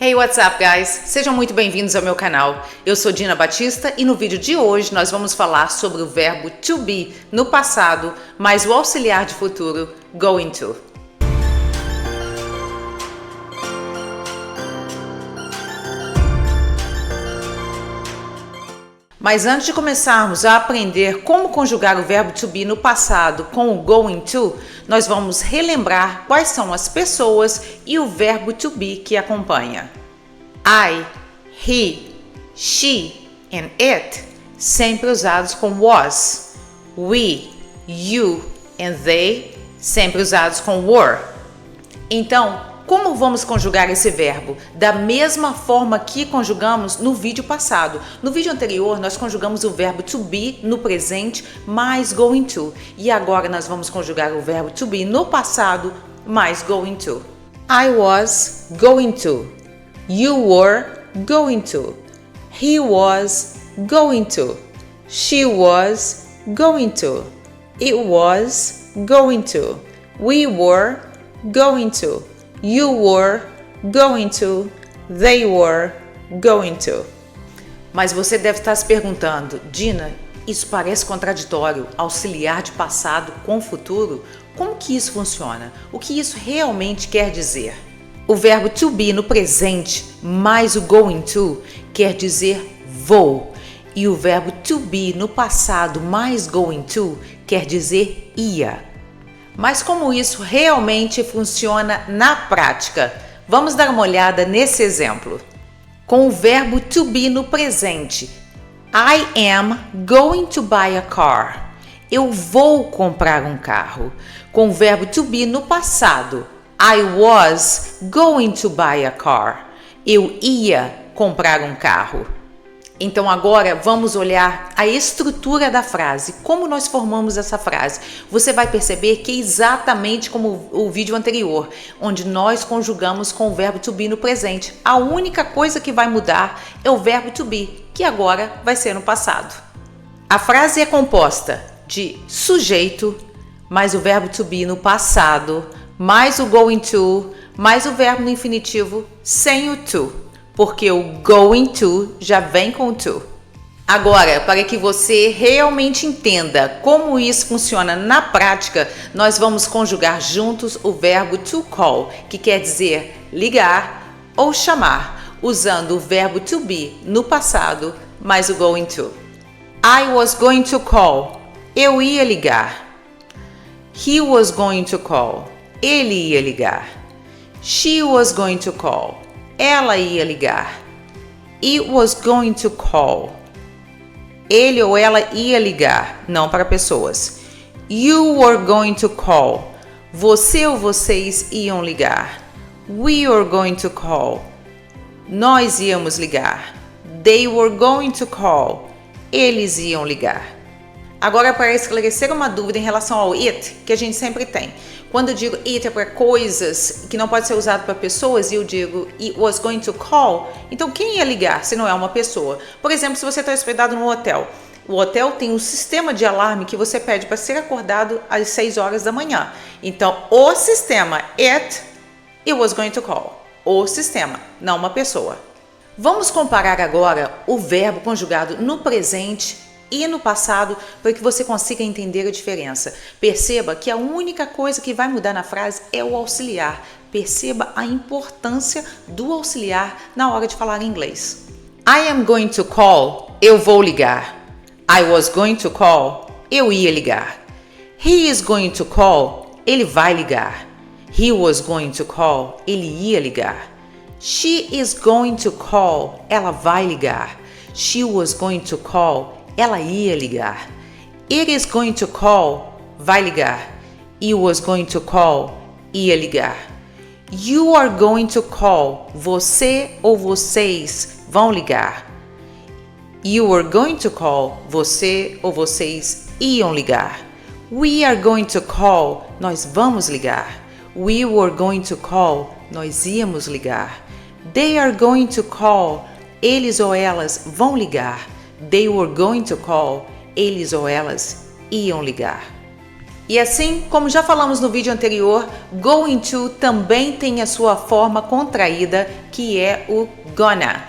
Hey, what's up, guys? Sejam muito bem-vindos ao meu canal. Eu sou Dina Batista e no vídeo de hoje nós vamos falar sobre o verbo to be no passado, mais o auxiliar de futuro, going to. Mas antes de começarmos a aprender como conjugar o verbo to be no passado com o going to, nós vamos relembrar quais são as pessoas e o verbo to be que acompanha. I, he, she and it, sempre usados com was. We, you and they, sempre usados com were. Então, como vamos conjugar esse verbo? Da mesma forma que conjugamos no vídeo passado. No vídeo anterior, nós conjugamos o verbo to be no presente mais going to. E agora nós vamos conjugar o verbo to be no passado mais going to. I was going to. You were going to. He was going to. She was going to. It was going to. We were going to. You were going to, they were going to. Mas você deve estar se perguntando, Dina, isso parece contraditório, auxiliar de passado com futuro? Como que isso funciona? O que isso realmente quer dizer? O verbo to be no presente mais o going to quer dizer vou. E o verbo to be no passado mais going to quer dizer ia. Mas como isso realmente funciona na prática? Vamos dar uma olhada nesse exemplo. Com o verbo to be no presente, I am going to buy a car. Eu vou comprar um carro. Com o verbo to be no passado, I was going to buy a car. Eu ia comprar um carro. Então agora vamos olhar a estrutura da frase, como nós formamos essa frase. Você vai perceber que é exatamente como o vídeo anterior, onde nós conjugamos com o verbo to be no presente. A única coisa que vai mudar é o verbo to be, que agora vai ser no passado. A frase é composta de sujeito, mais o verbo to be no passado, mais o going to, mais o verbo no infinitivo sem o to. Porque o going to já vem com o to. Agora, para que você realmente entenda como isso funciona na prática, nós vamos conjugar juntos o verbo to call, que quer dizer ligar ou chamar, usando o verbo to be no passado mais o going to. I was going to call. Eu ia ligar. He was going to call. Ele ia ligar. She was going to call. Ela ia ligar. It was going to call. Ele ou ela ia ligar, não para pessoas. You were going to call. Você ou vocês iam ligar. We were going to call. Nós íamos ligar. They were going to call. Eles iam ligar. Agora, para esclarecer uma dúvida em relação ao it, que a gente sempre tem. Quando eu digo it é para coisas que não pode ser usado para pessoas e eu digo it was going to call, então quem ia ligar se não é uma pessoa? Por exemplo, se você está hospedado num hotel, o hotel tem um sistema de alarme que você pede para ser acordado às 6 horas da manhã. Então, o sistema it was going to call. O sistema, não uma pessoa. Vamos comparar agora o verbo conjugado no presente e no passado, para que você consiga entender a diferença. Perceba que a única coisa que vai mudar na frase é o auxiliar. Perceba a importância do auxiliar na hora de falar inglês. I am going to call. Eu vou ligar. I was going to call. Eu ia ligar. He is going to call. Ele vai ligar. He was going to call. Ele ia ligar. She is going to call. Ela vai ligar. She was going to call. Ela ia ligar. It is going to call. Vai ligar. It was going to call. Ia ligar. You are going to call. Você ou vocês vão ligar. You are going to call. Você ou vocês iam ligar. We are going to call. Nós vamos ligar. We were going to call. Nós íamos ligar. They are going to call. Eles ou elas vão ligar. They were going to call. Eles ou elas iam ligar. E assim, como já falamos no vídeo anterior, going to também tem a sua forma contraída, que é o gonna.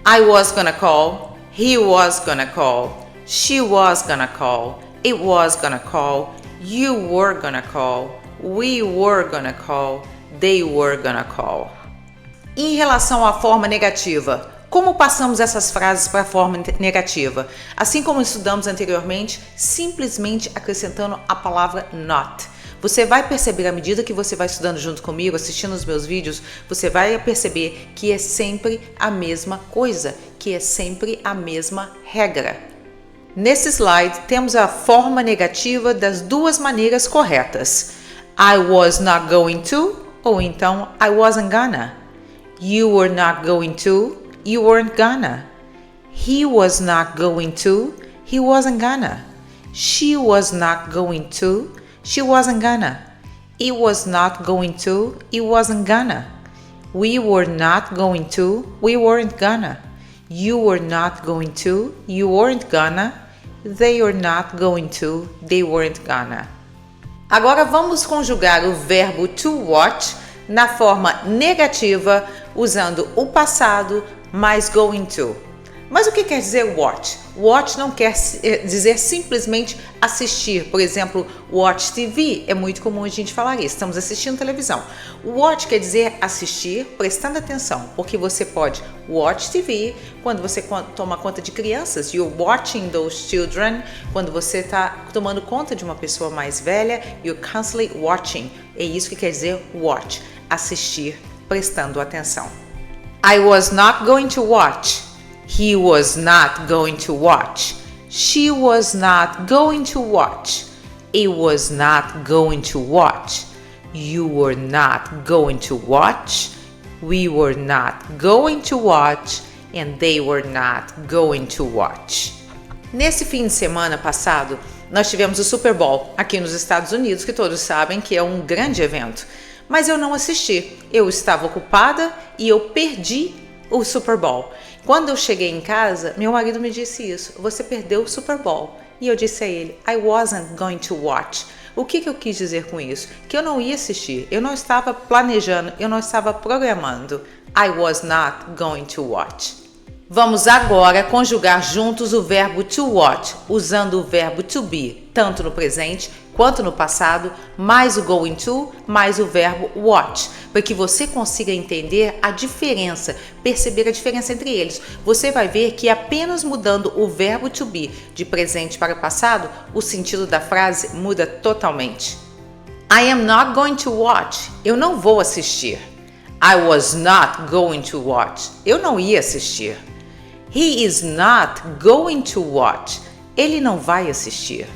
I was gonna call, he was gonna call, she was gonna call, it was gonna call, you were gonna call, we were gonna call, they were gonna call. Em relação à forma negativa, como passamos essas frases para a forma negativa? Assim como estudamos anteriormente, simplesmente acrescentando a palavra not. Você vai perceber à medida que você vai estudando junto comigo, assistindo os meus vídeos, você vai perceber que é sempre a mesma coisa, que é sempre a mesma regra. Nesse slide temos a forma negativa das duas maneiras corretas. I was not going to, ou então I wasn't gonna. You were not going to, you weren't gonna. He was not going to, he wasn't gonna. She was not going to, she wasn't gonna. It was not going to, it wasn't gonna. We were not going to, we weren't gonna. You were not going to, you weren't gonna. They were not going to, they weren't gonna. Agora vamos conjugar o verbo to watch na forma negativa, usando o passado mais going to. Mas o que quer dizer watch? Watch não quer dizer simplesmente assistir. Por exemplo, watch TV, é muito comum a gente falar isso, estamos assistindo televisão. Watch quer dizer assistir, prestando atenção, porque você pode watch TV quando você toma conta de crianças, you're watching those children, quando você está tomando conta de uma pessoa mais velha, you're constantly watching. É isso que quer dizer watch, assistir, prestando atenção. I was not going to watch. He was not going to watch. She was not going to watch. It was not going to watch. You were not going to watch. We were not going to watch. And they were not going to watch. Nesse fim de semana passado, nós tivemos o Super Bowl aqui nos Estados Unidos, que todos sabem que é um grande evento. Mas eu não assisti. Eu estava ocupada e eu perdi o Super Bowl. Quando eu cheguei em casa, meu marido me disse isso: você perdeu o Super Bowl. E eu disse a ele: I wasn't going to watch. O que eu quis dizer com isso? Que eu não ia assistir, eu não estava planejando, eu não estava programando. I was not going to watch. Vamos agora conjugar juntos o verbo to watch, usando o verbo to be, tanto no presente quanto no passado, mais o going to, mais o verbo watch, para que você consiga entender a diferença, perceber a diferença entre eles. Você vai ver que apenas mudando o verbo to be de presente para passado, o sentido da frase muda totalmente. I am not going to watch. Eu não vou assistir. I was not going to watch. Eu não ia assistir. He is not going to watch. Ele não vai assistir.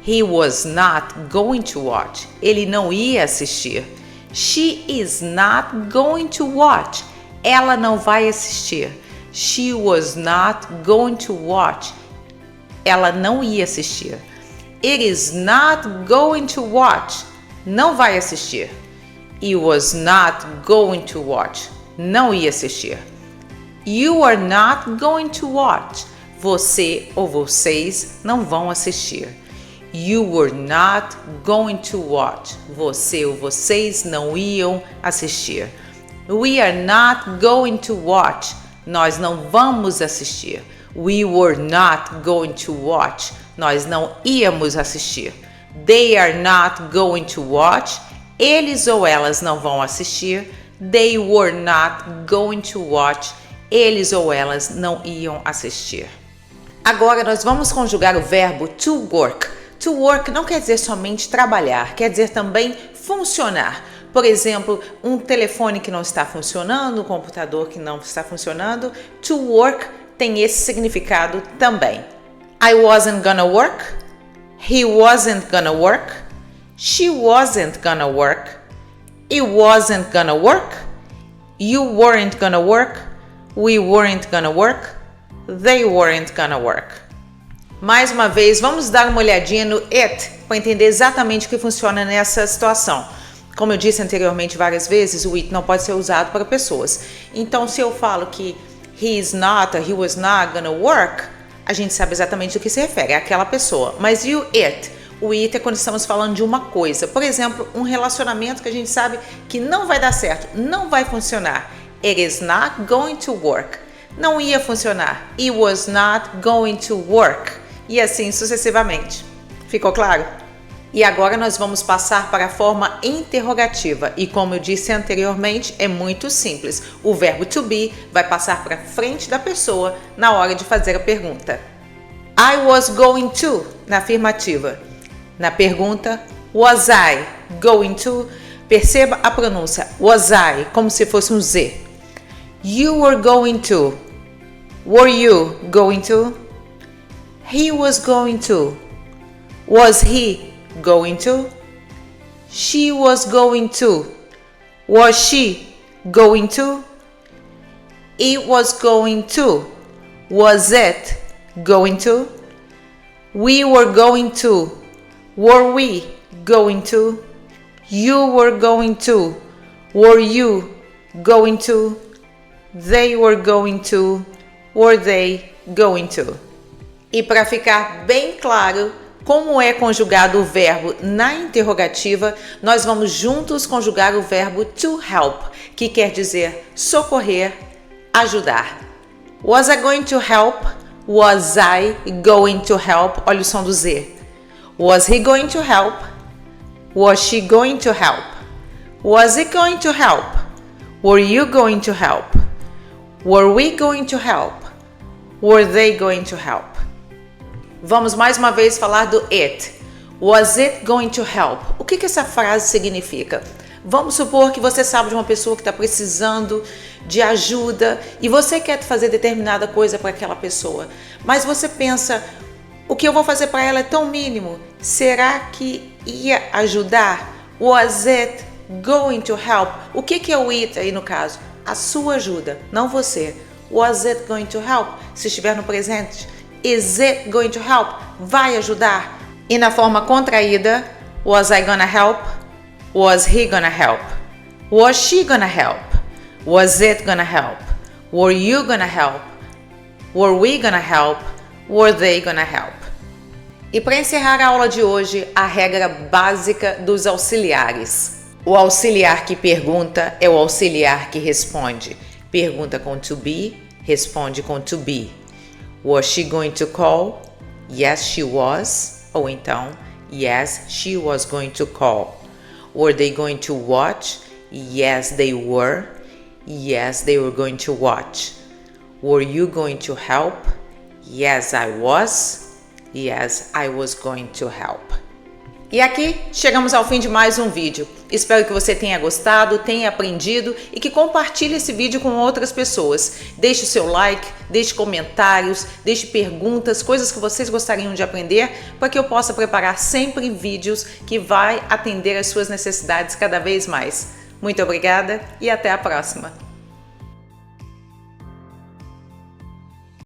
He was not going to watch. Ele não ia assistir. She is not going to watch. Ela não vai assistir. She was not going to watch. Ela não ia assistir. It is not going to watch. Não vai assistir. It was not going to watch. Não ia assistir. You are not going to watch. Você ou vocês não vão assistir. You were not going to watch. Você ou vocês não iam assistir. We are not going to watch. Nós não vamos assistir. We were not going to watch. Nós não íamos assistir. They are not going to watch. Eles ou elas não vão assistir. They were not going to watch. Eles ou elas não iam assistir. Agora nós vamos conjugar o verbo to work. To work não quer dizer somente trabalhar, quer dizer também funcionar. Por exemplo, um telefone que não está funcionando, um computador que não está funcionando. To work tem esse significado também. I wasn't gonna work. He wasn't gonna work. She wasn't gonna work. It wasn't gonna work. You weren't gonna work. We weren't gonna work. They weren't gonna work. Mais uma vez, vamos dar uma olhadinha no it para entender exatamente o que funciona nessa situação. Como eu disse anteriormente várias vezes, o it não pode ser usado para pessoas. Então, se eu falo que he is not or he was not gonna work, a gente sabe exatamente do que se refere, é aquela pessoa. Mas e o it? O it é quando estamos falando de uma coisa. Por exemplo, um relacionamento que a gente sabe que não vai dar certo, não vai funcionar. It is not going to work. Não ia funcionar. It was not going to work. E assim sucessivamente. Ficou claro? E agora nós vamos passar para a forma interrogativa. E como eu disse anteriormente, é muito simples. O verbo to be vai passar para frente da pessoa na hora de fazer a pergunta. I was going to, na afirmativa. Na pergunta, was I going to? Perceba a pronúncia, was I, como se fosse um Z. You were going to. Were you going to? He was going to. Was he going to? She was going to. Was she going to? It was going to. Was it going to? We were going to. Were we going to? You were going to. Were you going to? They were going to. Were they going to? E para ficar bem claro como é conjugado o verbo na interrogativa, nós vamos juntos conjugar o verbo to help, que quer dizer socorrer, ajudar. Was I going to help? Was I going to help? Olha o som do Z. Was he going to help? Was she going to help? Was it going to help? Were you going to help? Were we going to help? Were they going to help? Vamos mais uma vez falar do it. Was it going to help? O que essa frase significa? Vamos supor que você sabe de uma pessoa que está precisando de ajuda e você quer fazer determinada coisa para aquela pessoa, mas você pensa, o que eu vou fazer para ela é tão mínimo, será que ia ajudar? Was it going to help? O que é o it aí no caso? A sua ajuda, não você. Was it going to help? Se estiver no presente. Is it going to help? Vai ajudar. E na forma contraída, was I gonna help? Was he gonna help? Was she gonna help? Was it gonna help? Were you gonna help? Were we gonna help? Were they gonna help? E para encerrar a aula de hoje, a regra básica dos auxiliares. O auxiliar que pergunta é o auxiliar que responde. Pergunta com to be, responde com to be. Was she going to call? Yes, she was. Ou então, yes, she was going to call. Were they going to watch? Yes, they were. Yes, they were going to watch. Were you going to help? Yes, I was. Yes, I was going to help. E aqui chegamos ao fim de mais um vídeo. Espero que você tenha gostado, tenha aprendido e que compartilhe esse vídeo com outras pessoas. Deixe o seu like, deixe comentários, deixe perguntas, coisas que vocês gostariam de aprender para que eu possa preparar sempre vídeos que vai atender às suas necessidades cada vez mais. Muito obrigada e até a próxima!